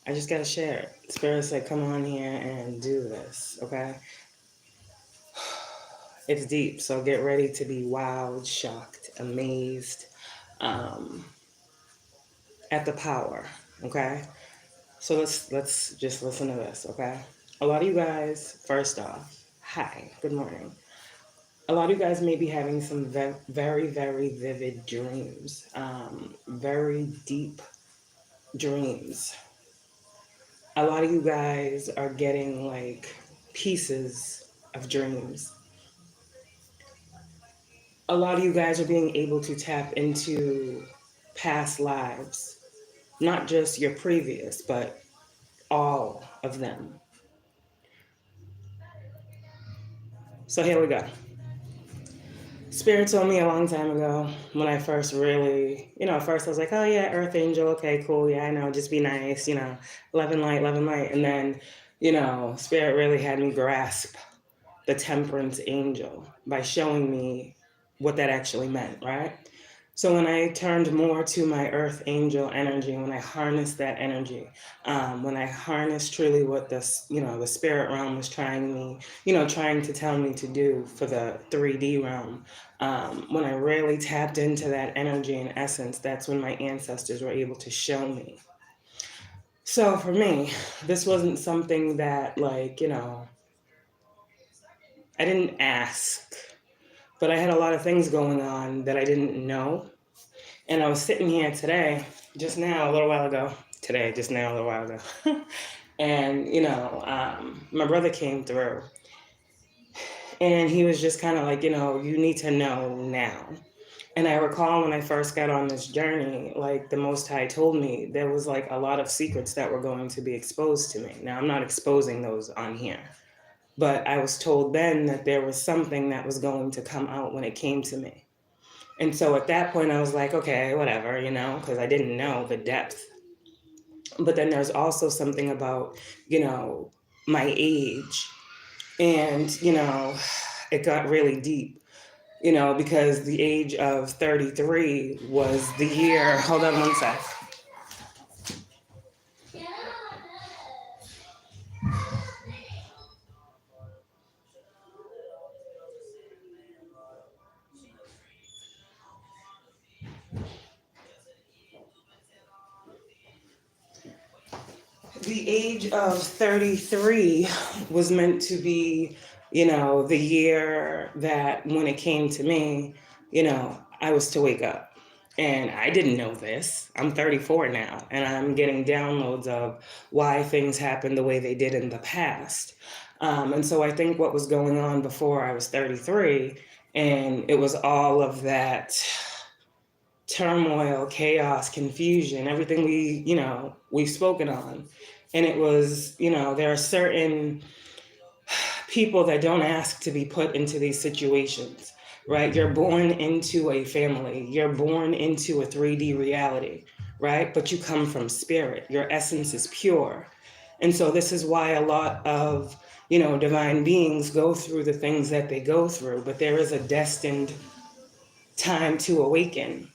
I just gotta share it. Spirit said, come on here and do this, okay? It's deep, so get ready to be wild, shocked, amazed um, at the power, okay? So let's just listen to this, okay? A lot of you guys, first off, hi, good morning. A lot of you guys may be having some very, very vivid dreams, very deep dreams. A lot of you guys are getting like pieces of dreams. A lot of you guys are being able to tap into past lives, not just your previous, but all of them. So here we go. Spirit told me a long time ago when I first really, at first I was like, oh yeah, Earth Angel, okay, cool, yeah, I know, just be nice, love and light, love and light. And then, Spirit really had me grasp the Temperance Angel by showing me what that actually meant, right? So when I turned more to my Earth Angel energy, when I harnessed that energy, when I harnessed truly what the spirit realm was trying to tell me to do for the 3D realm, when I really tapped into that energy and essence, that's when my ancestors were able to show me. So for me, this wasn't something that I didn't ask, but I had a lot of things going on that I didn't know. And I was sitting here today, just now, a little while ago, and, my brother came through and he was just kind of like, you need to know now. And I recall when I first got on this journey, like the Most High told me there was like a lot of secrets that were going to be exposed to me. Now, I'm not exposing those on here, but I was told then that there was something that was going to come out when it came to me. And so at that point, I was like, okay, whatever, because I didn't know the depth. But then there's also something about, my age. And, it got really deep, because the age of 33 was the year. Hold on one sec. The age of 33 was meant to be, the year that when it came to me, I was to wake up. And I didn't know this. I'm 34 now, and I'm getting downloads of why things happened the way they did in the past. And so I think what was going on before I was 33, and it was all of that turmoil, chaos, confusion, everything we've spoken on. And it was, there are certain people that don't ask to be put into these situations, right? You're born into a family, you're born into a 3D reality, right? But you come from spirit, your essence is pure. And so this is why a lot of, divine beings go through the things that they go through, but there is a destined time to awaken.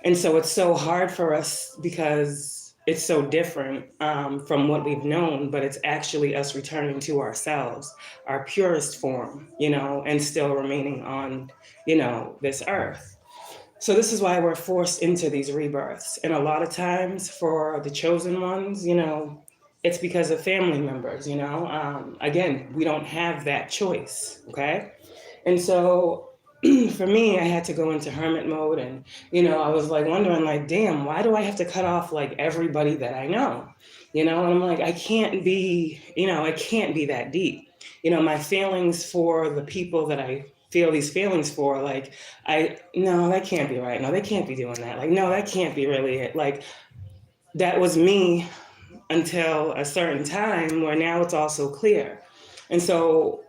And so it's so hard for us because it's so different from what we've known, but it's actually us returning to ourselves, our purest form, and still remaining on, this earth. So this is why we're forced into these rebirths. And a lot of times for the chosen ones, it's because of family members, again, we don't have that choice, okay? And so for me, I had to go into hermit mode, and I was like wondering, like, damn, why do I have to cut off like everybody that I know? And I'm like, I can't be that deep. My feelings for the people that I feel these feelings for, like, no, that can't be right. No, they can't be doing that. Like, no, that can't be really it. Like, that was me until a certain time where now it's also clear. And so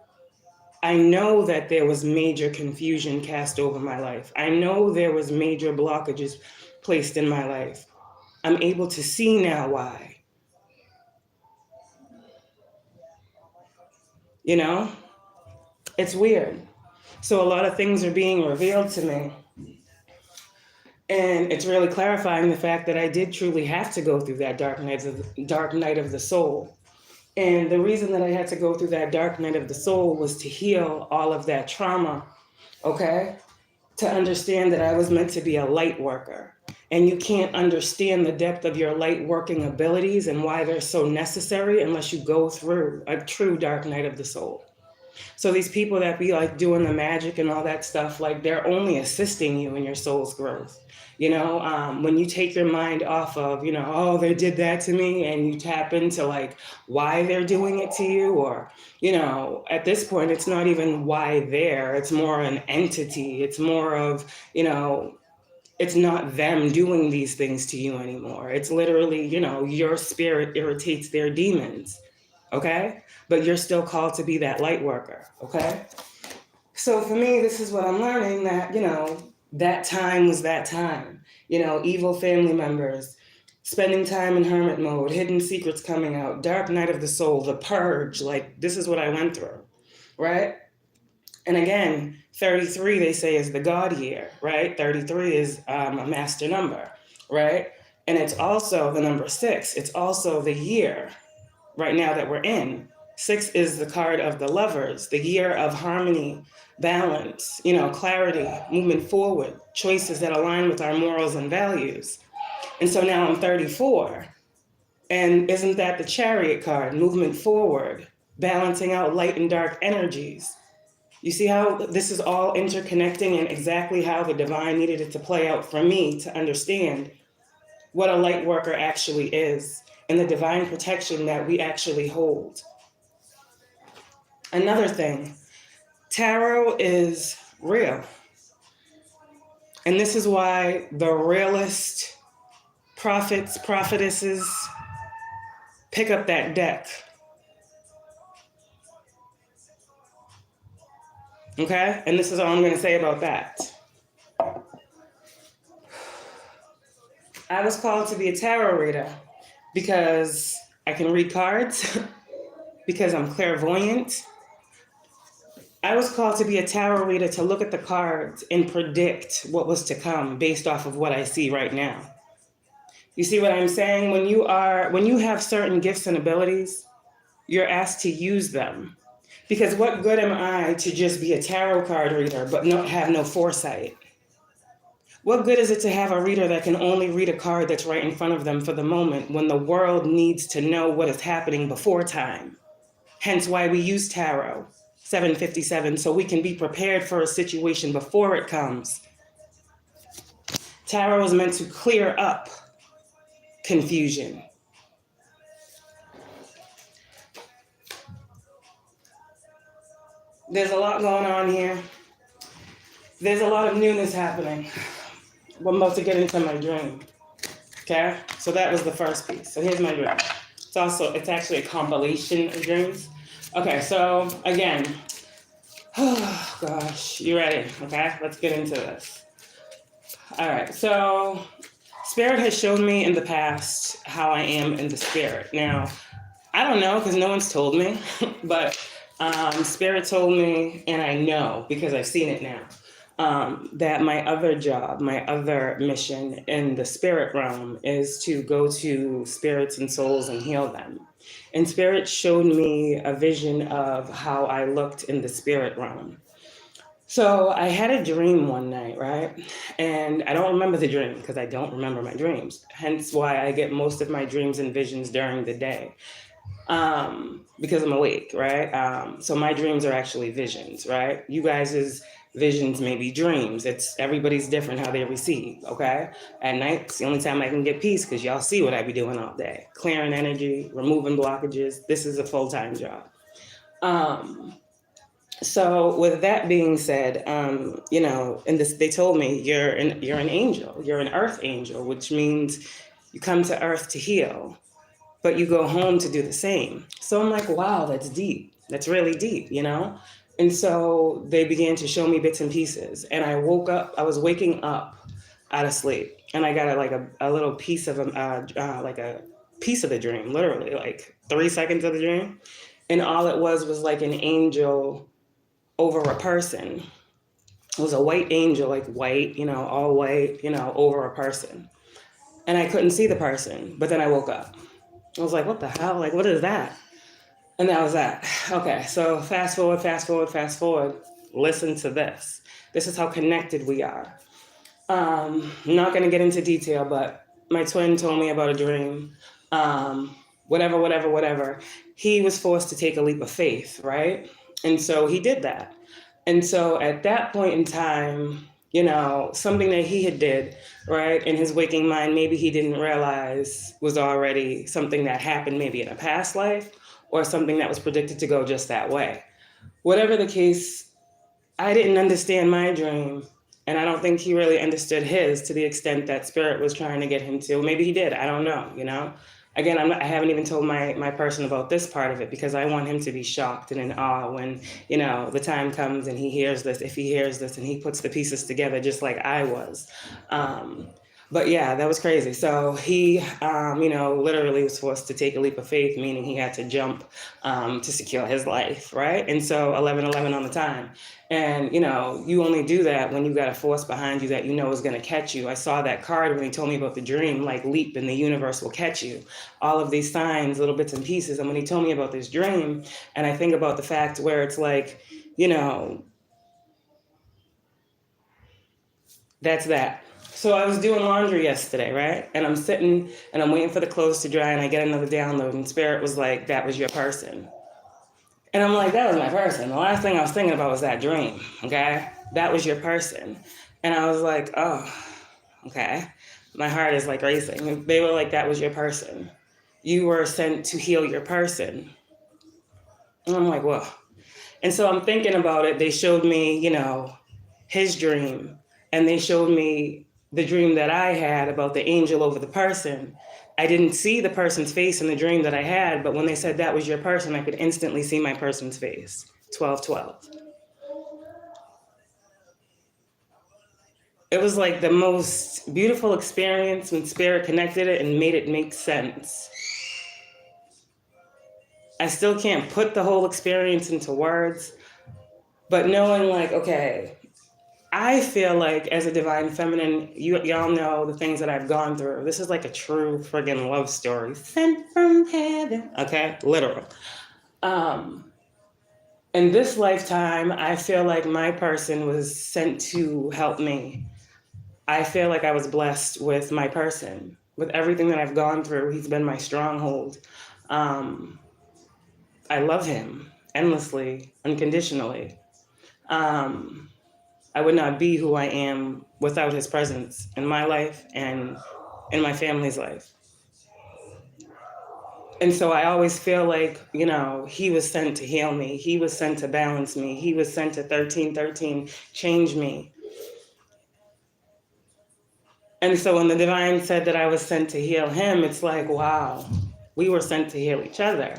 I know that there was major confusion cast over my life. I know there was major blockages placed in my life. I'm able to see now why. It's weird. So a lot of things are being revealed to me. And it's really clarifying the fact that I did truly have to go through that dark night of the soul. And the reason that I had to go through that dark night of the soul was to heal all of that trauma, okay? To understand that I was meant to be a light worker. And you can't understand the depth of your light working abilities and why they're so necessary unless you go through a true dark night of the soul. So these people that be like doing the magic and all that stuff, like they're only assisting you in your soul's growth. You know, when you take your mind off of, you know, oh, they did that to me, and you tap into like why they're doing it to you, or, you know, at this point, it's not even why they're, it's more an entity. It's more of, you know, it's not them doing these things to you anymore. It's literally, you know, your spirit irritates their demons. Okay? But you're still called to be that light worker. Okay? So for me, this is what I'm learning, that, you know, that time was that time. You know, evil family members, spending time in hermit mode, hidden secrets coming out, dark night of the soul, the purge. Like, this is what I went through. Right? And again, 33, they say, is the God year, right? 33 is a master number, right? And it's also the number 6. It's also the year right now that we're in. 6 is the card of the lovers, the year of harmony, balance, you know, clarity, movement forward, choices that align with our morals and values. And so now I'm 34. And isn't that the Chariot card? Movement forward, balancing out light and dark energies. You see how this is all interconnecting, and exactly how the divine needed it to play out for me to understand what a light worker actually is and the divine protection that we actually hold. Another thing, tarot is real. And this is why the realest prophets, prophetesses pick up that deck. Okay? And this is all I'm going to say about that. I was called to be a tarot reader because I can read cards, because I'm clairvoyant. I was called to be a tarot reader to look at the cards and predict what was to come based off of what I see right now. You see what I'm saying? When you have certain gifts and abilities, you're asked to use them. Because what good am I to just be a tarot card reader but not have no foresight? What good is it to have a reader that can only read a card that's right in front of them for the moment when the world needs to know what is happening before time? Hence why we use tarot, 757, so we can be prepared for a situation before it comes. Tarot is meant to clear up confusion. There's a lot going on here. There's a lot of newness happening. I'm about to get into my dream. Okay? So that was the first piece. So here's my dream. It's actually a compilation of dreams. Okay, so again, oh gosh, you ready? Okay, let's get into this. All right, so Spirit has shown me in the past how I am in the spirit. Now, I don't know because no one's told me, but Spirit told me, and I know because I've seen it now, that my other job, my other mission in the spirit realm is to go to spirits and souls and heal them. And Spirit showed me a vision of how I looked in the spirit realm. So I had a dream one night, right? And I don't remember the dream because I don't remember my dreams. Hence why I get most of my dreams and visions during the day. Because I'm awake, right? So my dreams are actually visions, right? You guys' visions may be dreams. It's everybody's different how they receive, okay? At night, it's the only time I can get peace because y'all see what I be doing all day. Clearing energy, removing blockages. This is a full-time job. So with that being said, you know, and this, they told me you're an angel, you're an earth angel, which means you come to earth to heal, but you go home to do the same. So I'm like, wow, that's deep. That's really deep, you know? And so they began to show me bits and pieces. And I woke up, I was waking up out of sleep. And I got a little piece of like a piece of the dream, literally like 3 seconds of the dream. And all it was like an angel over a person. It was a white angel, like white, all white, over a person. And I couldn't see the person, but then I woke up. I was like, what the hell? Like, what is that? And that was that. Okay, so fast forward. Listen to this. This is how connected we are. I'm not going to get into detail, but my twin told me about a dream. Whatever. He was forced to take a leap of faith, right? And so he did that. And so at that point in time, something that he had did, right, in his waking mind, maybe he didn't realize was already something that happened maybe in a past life or something that was predicted to go just that way. Whatever the case, I didn't understand my dream, and I don't think he really understood his to the extent that Spirit was trying to get him to. Maybe he did. I don't know. Again, I haven't even told my person about this part of it because I want him to be shocked and in awe when, the time comes and he hears this, if he hears this and he puts the pieces together just like I was. But yeah, that was crazy. So he, literally was forced to take a leap of faith, meaning he had to jump to secure his life, right? And so 11:11 on the time. And, you only do that when you got a force behind you that is going to catch you. I saw that card when he told me about the dream, like leap and the universe will catch you. All of these signs, little bits and pieces. And when he told me about this dream, and I think about the fact where it's like, that's that. So I was doing laundry yesterday, right? And I'm sitting and I'm waiting for the clothes to dry and I get another download and Spirit was like, that was your person. And I'm like, that was my person. The last thing I was thinking about was that dream, okay? That was your person. And I was like, oh, okay. My heart is like racing. They were like, that was your person. You were sent to heal your person. And I'm like, whoa. And so I'm thinking about it. They showed me, his dream. And they showed me the dream that I had about the angel over the person. I didn't see the person's face in the dream that I had, but when they said that was your person, I could instantly see my person's face. 12:12. It was like the most beautiful experience when Spirit connected it and made it make sense. I still can't put the whole experience into words, but knowing like, okay, I feel like as a divine feminine, y'all know the things that I've gone through. This is like a true friggin' love story. Sent from heaven. Okay? Literal. In this lifetime, I feel like my person was sent to help me. I feel like I was blessed with my person. With everything that I've gone through, he's been my stronghold. I love him endlessly, unconditionally. I would not be who I am without his presence in my life and in my family's life. And so I always feel like, he was sent to heal me. He was sent to balance me. He was sent to 1313 change me. And so when the divine said that I was sent to heal him, it's like, wow, we were sent to heal each other.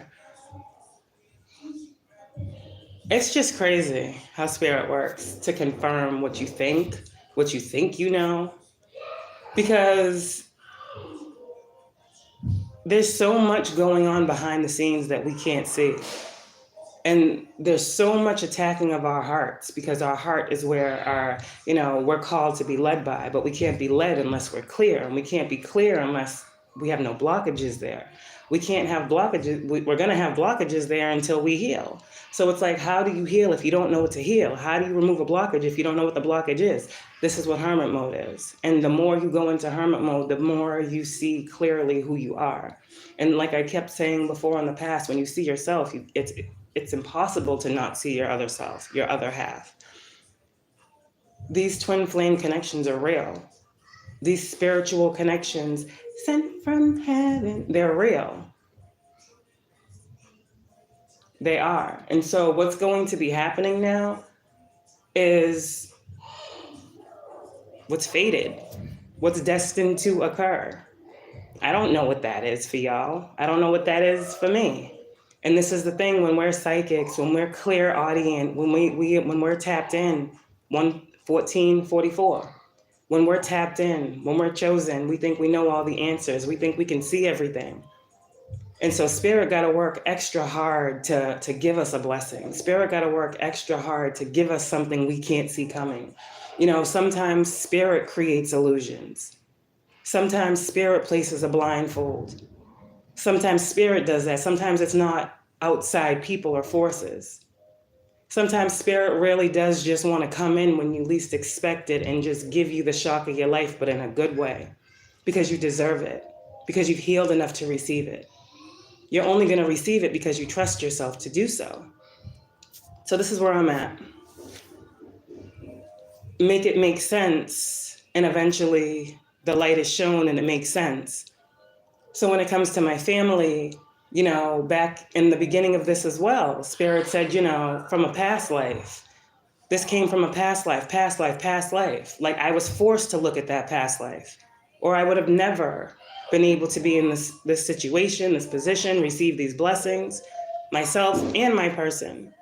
It's just crazy how Spirit works to confirm what you think you know. Because there's so much going on behind the scenes that we can't see. And there's so much attacking of our hearts because our heart is where our, we're called to be led by, but we can't be led unless we're clear. And we can't be clear unless we have no blockages there. We can't have blockages. We're going to have blockages there until we heal. So it's like, how do you heal if you don't know what to heal? How do you remove a blockage if you don't know what the blockage is? This is what hermit mode is. And the more you go into hermit mode, the more you see clearly who you are. And like I kept saying before in the past, when you see yourself, it's impossible to not see your other self, your other half. These twin flame connections are real. These spiritual connections sent from heaven, they're real. They are. And so what's going to be happening now is what's fated, what's destined to occur. I don't know what that is for y'all. I don't know what that is for me. And this is the thing, when we're psychics, when we're clairaudient, when we're tapped in, 1:14:44, when we're tapped in, when we're chosen, we think we know all the answers. We think we can see everything. And so Spirit got to work extra hard to give us a blessing. Spirit got to work extra hard to give us something we can't see coming. You know, sometimes Spirit creates illusions. Sometimes Spirit places a blindfold. Sometimes Spirit does that. Sometimes it's not outside people or forces. Sometimes Spirit really does just want to come in when you least expect it and just give you the shock of your life, but in a good way, because you deserve it, because you've healed enough to receive it. You're only going to receive it because you trust yourself to do so. So this is where I'm at. Make it make sense, and eventually the light is shown and it makes sense. So when it comes to my family, you know, back in the beginning of this as well, Spirit said, you know, from a past life. This came from a past life, past life, past life. Like I was forced to look at that past life, or I would have never been able to be in this situation, this position, receive these blessings, myself and my person.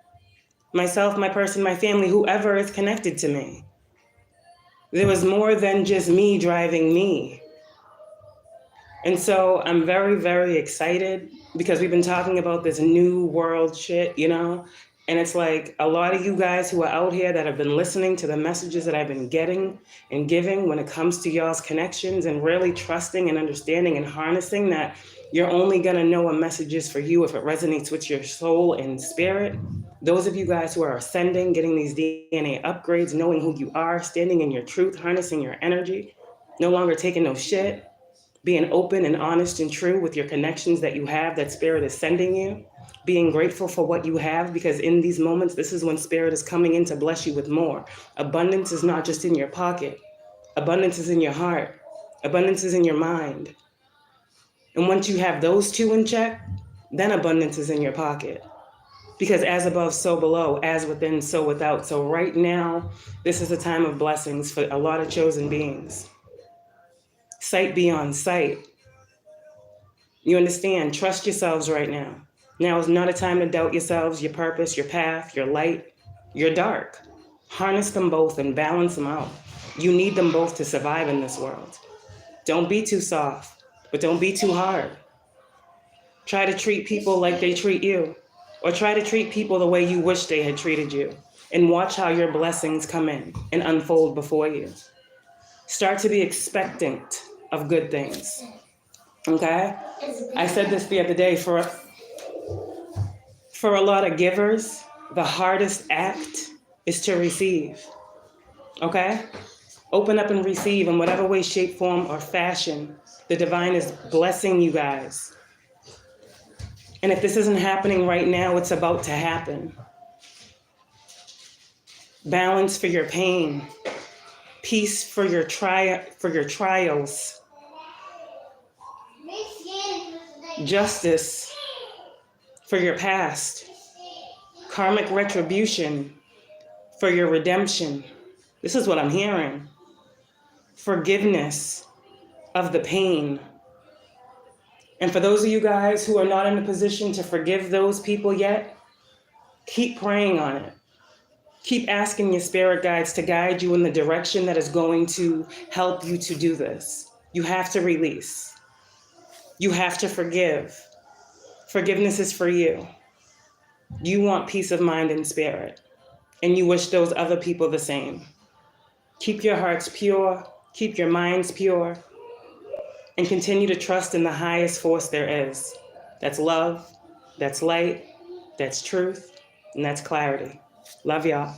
Myself, my person, my family, whoever is connected to me. There was more than just me driving me. And so I'm very, very excited because we've been talking about this new world shit, you know? And it's like a lot of you guys who are out here that have been listening to the messages that I've been getting and giving when it comes to y'all's connections and really trusting and understanding and harnessing that you're only going to know a message is for you if it resonates with your soul and spirit. Those of you guys who are ascending, getting these DNA upgrades, knowing who you are, standing in your truth, harnessing your energy, no longer taking no shit, being open and honest and true with your connections that you have, that Spirit is sending you, being grateful for what you have, because in these moments, this is when Spirit is coming in to bless you with more. Abundance is not just in your pocket. Abundance is in your heart. Abundance is in your mind. And once you have those two in check, then abundance is in your pocket. Because as above, so below, as within, so without. So right now, this is a time of blessings for a lot of chosen beings. Sight beyond sight. You understand? Trust yourselves right now. Now is not a time to doubt yourselves, your purpose, your path, your light, your dark. Harness them both and balance them out. You need them both to survive in this world. Don't be too soft, but don't be too hard. Try to treat people like they treat you, or try to treat people the way you wish they had treated you, and watch how your blessings come in and unfold before you. Start to be expectant of good things. Okay? I said this the other day, for a lot of givers, the hardest act is to receive. Okay? Open up and receive in whatever way, shape, form, or fashion. The divine is blessing you guys. And if this isn't happening right now, it's about to happen. Balance for your pain. Peace for your trials. Justice for your past. Karmic retribution for your redemption. This is what I'm hearing. Forgiveness of the pain. And for those of you guys who are not in a position to forgive those people yet, keep praying on it. Keep asking your spirit guides to guide you in the direction that is going to help you to do this. You have to release. You have to forgive. Forgiveness is for you. You want peace of mind and spirit, and you wish those other people the same. Keep your hearts pure, keep your minds pure, and continue to trust in the highest force there is. That's love, that's light, that's truth, and that's clarity. Love y'all.